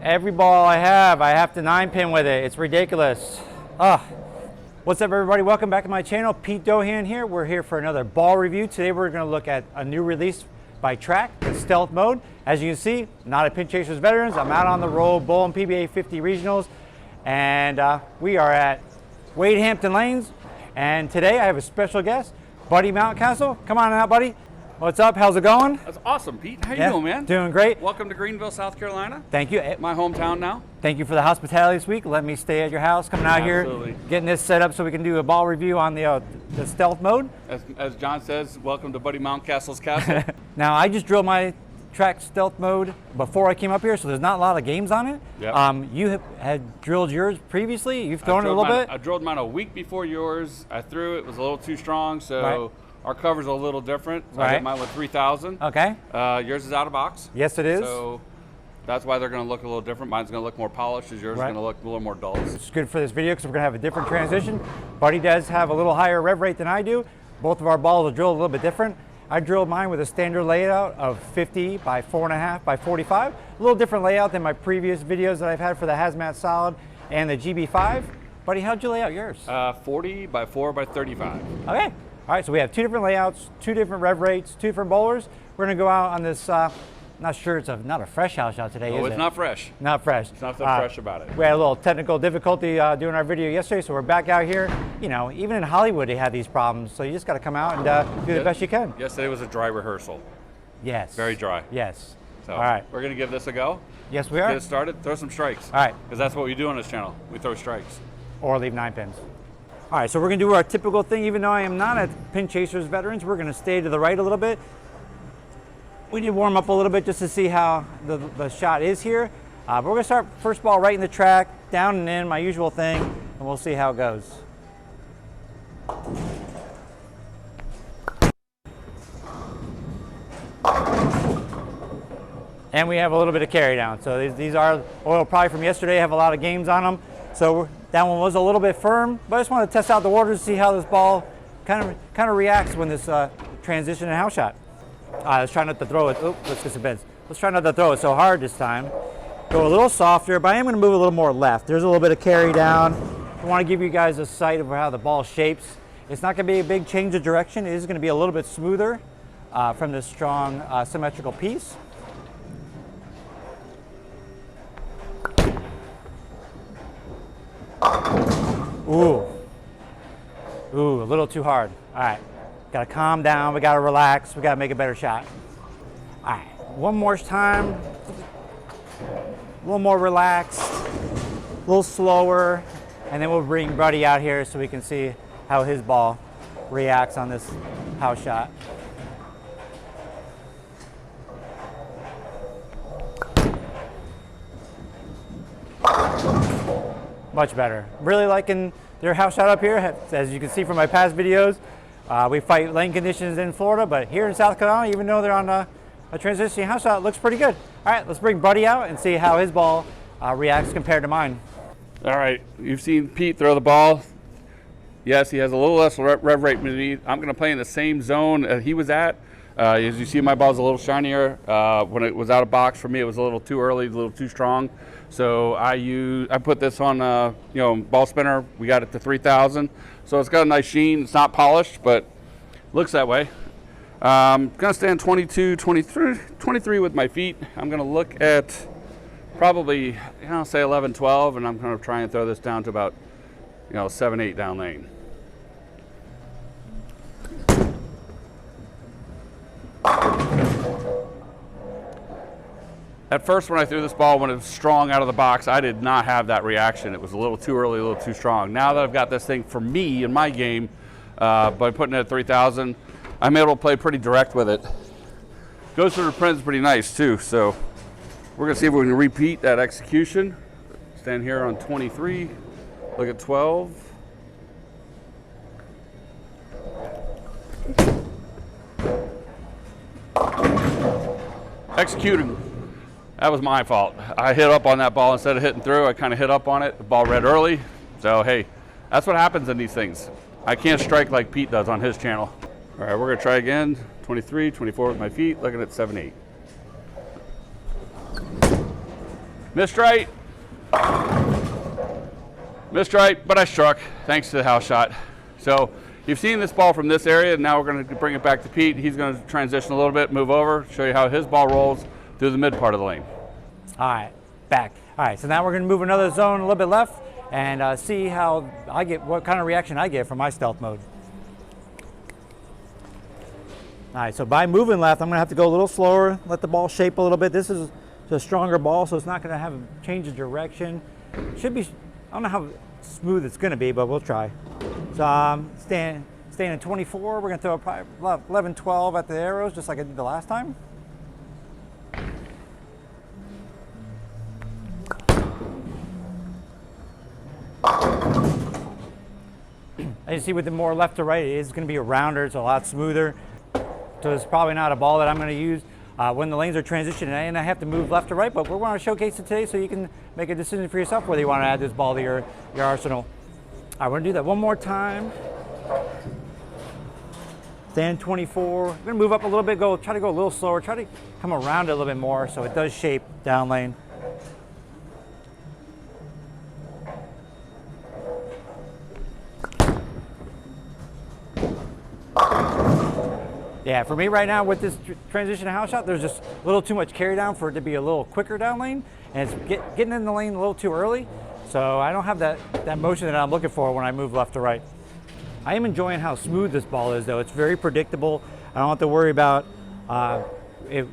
Every ball I have to 9-pin with it. It's ridiculous. What's up, everybody? Welcome back to my channel. Pete Dohan here. We're here for another ball review. Today we're going to look at a new release by Track, the Stealth Mode. As you can see, not a Pin Chasers Veterans. I'm out on the road, Bowl and PBA 50 Regionals, and we are at Wade Hampton Lanes. And today I have a special guest, Buddy Mountcastle. Come on out, buddy. What's up? How's it going? That's awesome, Pete. How you doing, man? Doing great. Welcome to Greenville, South Carolina. Thank you. My hometown now. Thank you for the hospitality this week. Let me stay at your house, coming out Absolutely. here, getting this set up so we can do a ball review on the Stealth Mode. As John says, welcome to Buddy Mountcastle's castle. Now, I just drilled my Track Stealth Mode before I came up here, so there's not a lot of games on it. Yep. You had drilled yours previously. You've thrown it a little bit. I drilled mine a week before yours. I threw it was a little too strong, so right. Our cover's a little different. So right. I did mine with 3,000. Okay. Yours is out of box. Yes, it is. So that's why they're going to look a little different. Mine's going to look more polished, as yours is going to look a little more dull. It's good for this video because we're going to have a different transition. Buddy does have a little higher rev rate than I do. Both of our balls are drilled a little bit different. I drilled mine with a standard layout of 50 by 4.5 by 45. A little different layout than my previous videos that I've had for the Hazmat Solid and the GB5. Buddy, how'd you lay out yours? 40 by 4 by 35. Okay. All right, so we have two different layouts, two different rev rates, two different bowlers. We're gonna go out on this, not sure it's not a fresh house shot today, is it? No, it's not fresh. Not fresh. It's not so fresh about it. We had a little technical difficulty doing our video yesterday, so we're back out here. You know, even in Hollywood they have these problems, so you just gotta come out and do the best you can. Yesterday was a dry rehearsal. Yes. Very dry. Yes. So all right. We're gonna give this a go. Yes, we are. Get it started, throw some strikes. All right. Because that's what we do on this channel. We throw strikes. Or leave 9 pins. All right, so we're gonna do our typical thing. Even though I am not a Pin Chasers Veterans, we're gonna stay to the right a little bit. We need to warm up a little bit just to see how the shot is here. But we're gonna start first ball right in the track, down and in, my usual thing, and we'll see how it goes. And we have a little bit of carry down. So these are oil probably from yesterday, have a lot of games on them. So that one was a little bit firm, but I just want to test out the waters to see how this ball kind of reacts when this transition and house shot. Let's try not to throw it. Oh, let's get some bends. Let's try not to throw it so hard this time. Go a little softer, but I am going to move a little more left. There's a little bit of carry down. I want to give you guys a sight of how the ball shapes. It's not going to be a big change of direction. It is going to be a little bit smoother from this strong symmetrical piece. Ooh, a little too hard. All right, gotta calm down, we gotta relax, we gotta make a better shot. All right, one more time, a little more relaxed, a little slower, and then we'll bring Buddy out here so we can see how his ball reacts on this house shot. Much better. Really liking their house shot up here. As you can see from my past videos, we fight lane conditions in Florida, but here in South Carolina, even though they're on a transitioning house shot, it looks pretty good. All right, let's bring Buddy out and see how his ball reacts compared to mine. All right, you've seen Pete throw the ball. Yes, he has a little less rev rate than me. I'm gonna play in the same zone that he was at. As you see, my ball's a little shinier. When it was out of box, for me, it was a little too early, a little too strong. So I put this on ball spinner. We got it to 3,000. So it's got a nice sheen. It's not polished, but looks that way. I'm gonna stand 22, 23 with my feet. I'm gonna look at probably, say 11, 12, and I'm gonna try and throw this down to about, 7, 8 down lane. At first, when I threw this ball, when it was strong out of the box, I did not have that reaction. It was a little too early, a little too strong. Now that I've got this thing for me in my game, by putting it at 3,000, I'm able to play pretty direct with it. Goes through the pins pretty nice too, so we're gonna see if we can repeat that execution. Stand here on 23, look at 12. Executing. That was my fault. I hit up on that ball instead of hitting through. I kind of hit up on it. The ball read early. So, hey, that's what happens in these things. I can't strike like Pete does on his channel. All right, we're going to try again. 23, 24 with my feet, looking at 7, 8. Missed right. Missed right, but I struck thanks to the house shot. So you've seen this ball from this area. Now we're going to bring it back to Pete. He's going to transition a little bit, move over, show you how his ball rolls through the mid part of the lane. All right, back. All right, so now we're going to move another zone a little bit left and see how I get, what kind of reaction I get from my stealth mode. All right, so by moving left, I'm going to have to go a little slower, let the ball shape a little bit. This is a stronger ball, so it's not going to have a change of direction. Should be, I don't know how smooth it's going to be, but we'll try. So staying in 24. We're going to throw probably 11, 12 at the arrows, just like I did the last time. As you see, with the more left to right, it is going to be a rounder. It's a lot smoother. So it's probably not a ball that I'm going to use when the lanes are transitioning and I have to move left to right, but we're going to showcase it today so you can make a decision for yourself whether you want to add this ball to your arsenal. All right, we're going to do that one more time. Stand 24. We're going to move up a little bit, try to go a little slower, try to come around it a little bit more so it does shape down lane. Yeah, for me right now with this transition to house shot, there's just a little too much carry down for it to be a little quicker down lane, and it's getting in the lane a little too early, so I don't have that motion that I'm looking for when I move left to right. I am enjoying how smooth this ball is though. It's very predictable. I don't have to worry about it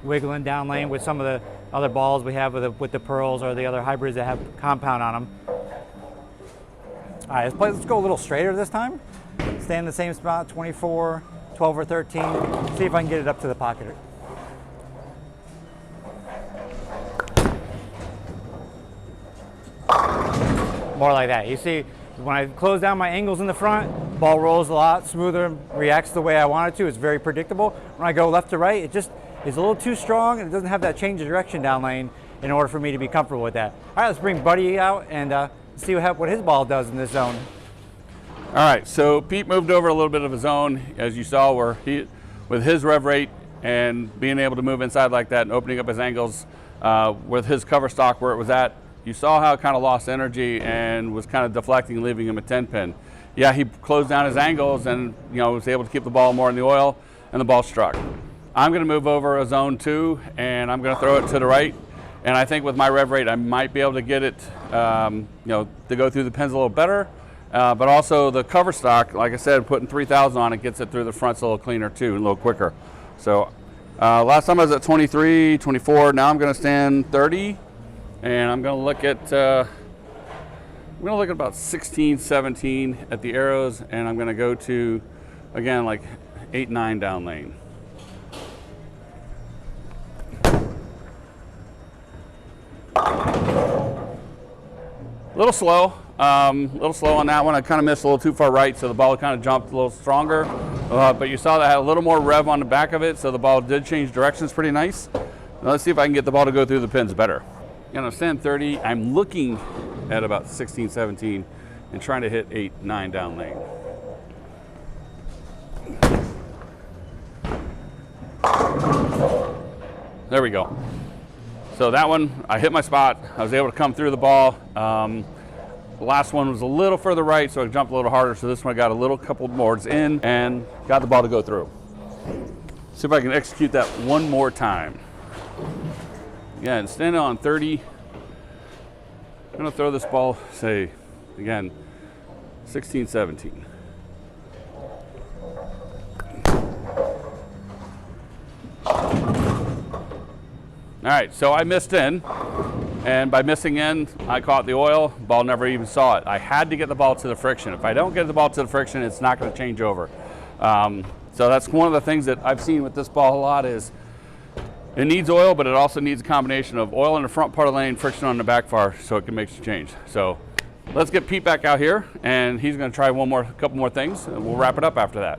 wiggling down lane with some of the other balls we have with the pearls or the other hybrids that have compound on them. All right, let's go a little straighter this time. Stay in the same spot, 24. 12 or 13, see if I can get it up to the pocket. More like that. You see, when I close down my angles in the front, ball rolls a lot smoother, reacts the way I want it to. It's very predictable. When I go left to right, it just is a little too strong and it doesn't have that change of direction down lane in order for me to be comfortable with that. All right, let's bring Buddy out and see what his ball does in this zone. All right, so Pete moved over a little bit of a zone, as you saw, where with his rev rate and being able to move inside like that and opening up his angles with his cover stock where it was at, you saw how it kind of lost energy and was kind of deflecting, leaving him a 10 pin. Yeah, he closed down his angles and was able to keep the ball more in the oil, and the ball struck. I'm going to move over a zone 2 and I'm going to throw it to the right. And I think with my rev rate, I might be able to get it, to go through the pins a little better. But also the cover stock, like I said, putting 3,000 on it gets it through the fronts a little cleaner too, and a little quicker. So last time I was at 23, 24. Now I'm going to stand 30, and I'm going to look at about 16, 17 at the arrows, and I'm going to go to again like 8, 9 down lane. A little slow on that one. I kind of missed a little too far right, so the ball kind of jumped a little stronger. But you saw that I had a little more rev on the back of it, so the ball did change directions pretty nice. Now let's see if I can get the ball to go through the pins better. Stand 30. I'm looking at about 16, 17, and trying to hit 8, 9 down lane. There we go. So that one, I hit my spot. I was able to come through the ball. The last one was a little further right, so I jumped a little harder. So this one I got a little couple boards in and got the ball to go through. See if I can execute that one more time. Again, standing on 30. I'm gonna throw this ball, say, again, 16, 17. All right, so I missed in, and by missing in, I caught the oil. Ball never even saw it. I had to get the ball to the friction. If I don't get the ball to the friction, it's not going to change over. So that's one of the things that I've seen with this ball a lot is it needs oil, but it also needs a combination of oil in the front part of the lane, friction on the back far, so it can make the change. So let's get Pete back out here, and he's going to try a couple more things, and we'll wrap it up after that.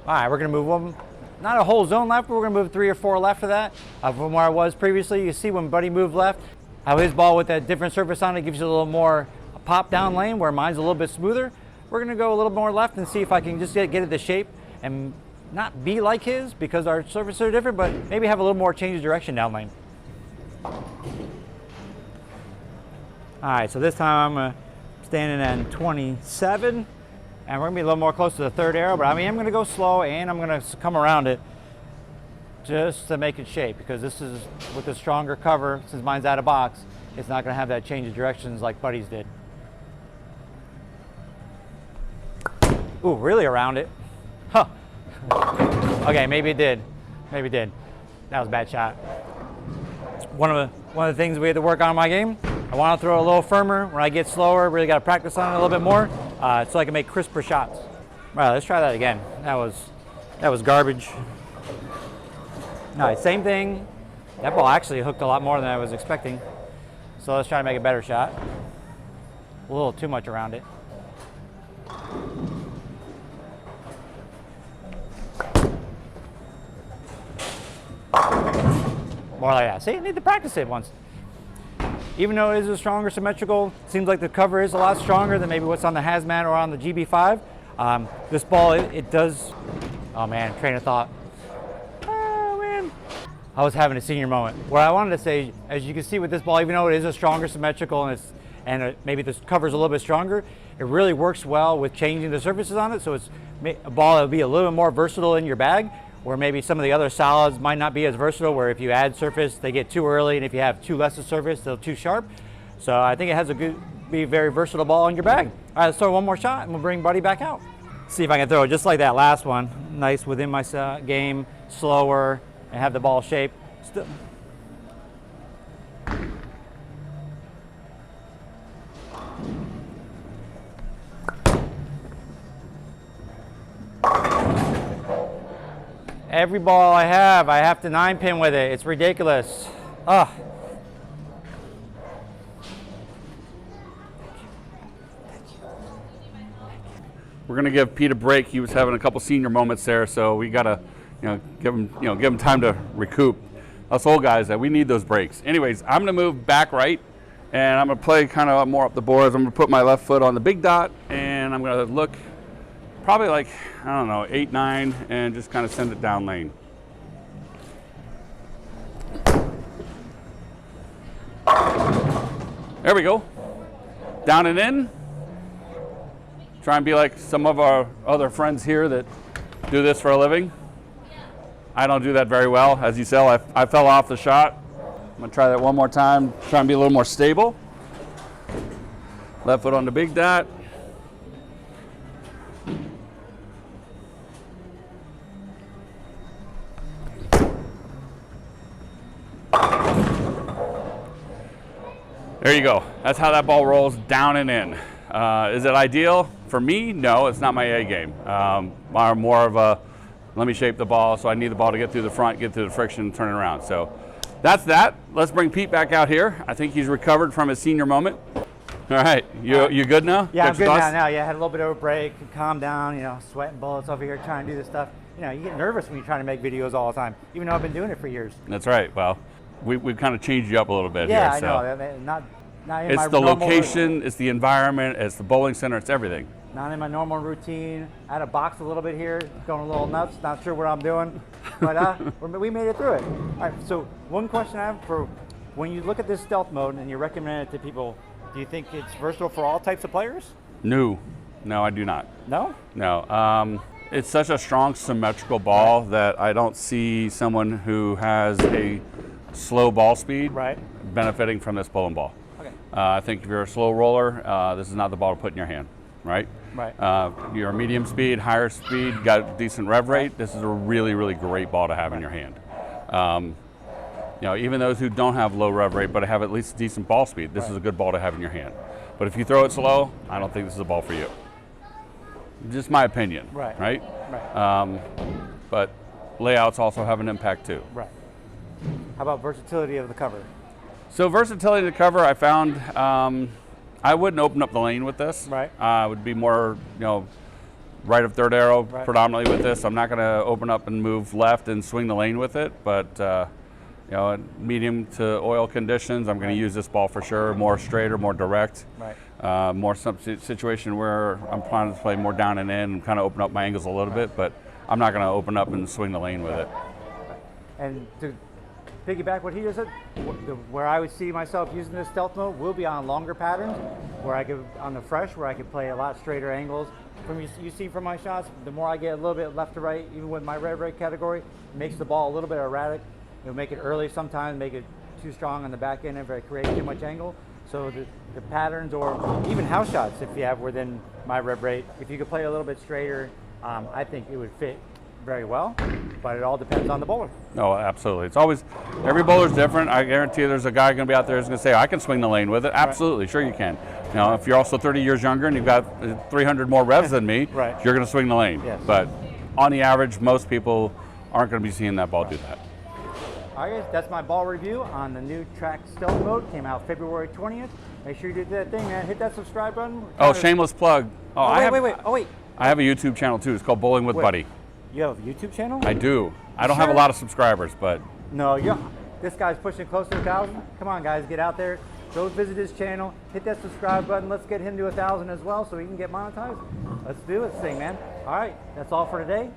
All right, we're going to move one. Not a whole zone left, but we're going to move 3 or 4 left of that from where I was previously. You see when Buddy moved left, how his ball with that different surface on it gives you a little more pop down lane, where mine's a little bit smoother. We're going to go a little more left and see if I can just get it to shape and not be like his because our surfaces are different, but maybe have a little more change of direction down lane. All right, so this time I'm standing at 27, and we're gonna be a little more close to the third arrow, but I mean, I'm gonna go slow and I'm gonna come around it just to make it shape, because this is with the stronger cover, since mine's out of box, it's not gonna have that change of directions like Buddy's did. Ooh, really around it. Huh. Okay, maybe it did. Maybe it did. That was a bad shot. One of the things we had to work on in my game, I want to throw a little firmer. When I get slower, really got to practice on it a little bit more, so I can make crisper shots. All right, let's try that again. That was garbage. All right, same thing. That ball actually hooked a lot more than I was expecting. So let's try to make a better shot. A little too much around it. More like that. See, I need to practice it once. Even though it is a stronger symmetrical, seems like the cover is a lot stronger than maybe what's on the Hazmat or on the GB5. This ball, it does, oh man, train of thought. Oh man. I was having a senior moment. What I wanted to say, as you can see with this ball, even though it is a stronger symmetrical and maybe the cover's a little bit stronger, it really works well with changing the surfaces on it. So it's a ball that will be a little bit more versatile in your bag, where maybe some of the other solids might not be as versatile, where if you add surface, they get too early, and if you have too less of surface, they're too sharp. So I think it has be a very versatile ball in your bag. All right, let's throw one more shot, and we'll bring Buddy back out. See if I can throw it just like that last one. Nice within my game, slower, and have the ball shape. Still. Every ball I have to 9-pin with it. It's ridiculous. Ugh. We're gonna give Pete a break. He was having a couple senior moments there, so we gotta, give him time to recoup. Us old guys, we need those breaks. Anyways, I'm gonna move back right, and I'm gonna play kind of more up the boards. I'm gonna put my left foot on the big dot, and I'm gonna look probably like, I don't know, 8, 9, and just kind of send it down lane. There we go. Down and in. Try and be like some of our other friends here that do this for a living. I don't do that very well. As you saw, I fell off the shot. I'm gonna try that one more time, try and be a little more stable. Left foot on the big dot. There you go. That's how that ball rolls, down and in. Is it ideal? For me, no, it's not my A game. I'm more of a, let me shape the ball, so I need the ball to get through the front, get through the friction, and turn it around. So that's that. Let's bring Pete back out here. I think he's recovered from his senior moment. All right, you good now? Yeah, I'm good now. Yeah, I had a little bit of a break, calm down, sweating bullets over here trying to do this stuff. You get nervous when you're trying to make videos all the time, even though I've been doing it for years. That's right. Well, we've kind of changed you up a little bit here. Yeah, I know. Not in it's my the normal location, it's the environment, it's the bowling center, it's everything. Not in my normal routine. Out of box a little bit here, going a little nuts, not sure what I'm doing, but we made it through it. All right, so one question I have for, when you look at this stealth mode and you recommend it to people, do you think it's versatile for all types of players? No, I do not. No? No. It's such a strong symmetrical ball that I don't see someone who has a slow ball speed benefiting from this bowling ball. Okay. I think if you're a slow roller, this is not the ball to put in your hand, right? Right. You're a medium speed, higher speed, got decent rev rate, this is a really, really great ball to have in your hand. Even those who don't have low rev rate but have at least decent ball speed, this is a good ball to have in your hand. But if you throw it slow, I don't think this is a ball for you. Just my opinion, right? But layouts also have an impact too. Right. How about versatility of the cover? So versatility of the cover, I found I wouldn't open up the lane with this. Right. I would be more, right of third arrow predominantly with this. I'm not going to open up and move left and swing the lane with it, but in medium to oil conditions, I'm going to use this ball for sure. More straighter, more direct. Right. More some situation where I'm trying to play more down and in and kind of open up my angles a little bit, but I'm not going to open up and swing the lane with it. And piggyback what he just said, where I would see myself using this stealth mode will be on longer patterns, where I could, on the fresh, where I could play a lot straighter angles. From you see from my shots, the more I get a little bit left to right, even with my rev rate category, it makes the ball a little bit erratic. It'll make it early sometimes, make it too strong on the back end if it creates too much angle. So the patterns, or even house shots, if you have within my rev rate, if you could play a little bit straighter, I think it would fit very well, but it all depends on the bowler. No, absolutely. It's always, every bowler's different. I guarantee you there's a guy going to be out there who's going to say, I can swing the lane with it. Absolutely, sure you can. You know, if you're also 30 years younger and you've got 300 more revs than me, Right. you're going to swing the lane. Yes. But on the average, most people aren't going to be seeing that ball do that. All right, guys, that's my ball review on the new track stealth mode. Came out February 20th. Make sure you do that thing, man. Hit that subscribe button. Oh, shameless plug. Oh, wait. Oh, wait. I have a YouTube channel too. It's called Bowling with Buddy. You have a YouTube channel? I do. I don't have a lot of subscribers, but No, this guy's pushing close to 1,000. Come on, guys, get out there. Go visit his channel. Hit that subscribe button. Let's get him to 1,000 as well so he can get monetized. Let's do this thing, man. All right, that's all for today.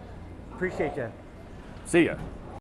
Appreciate you. see ya.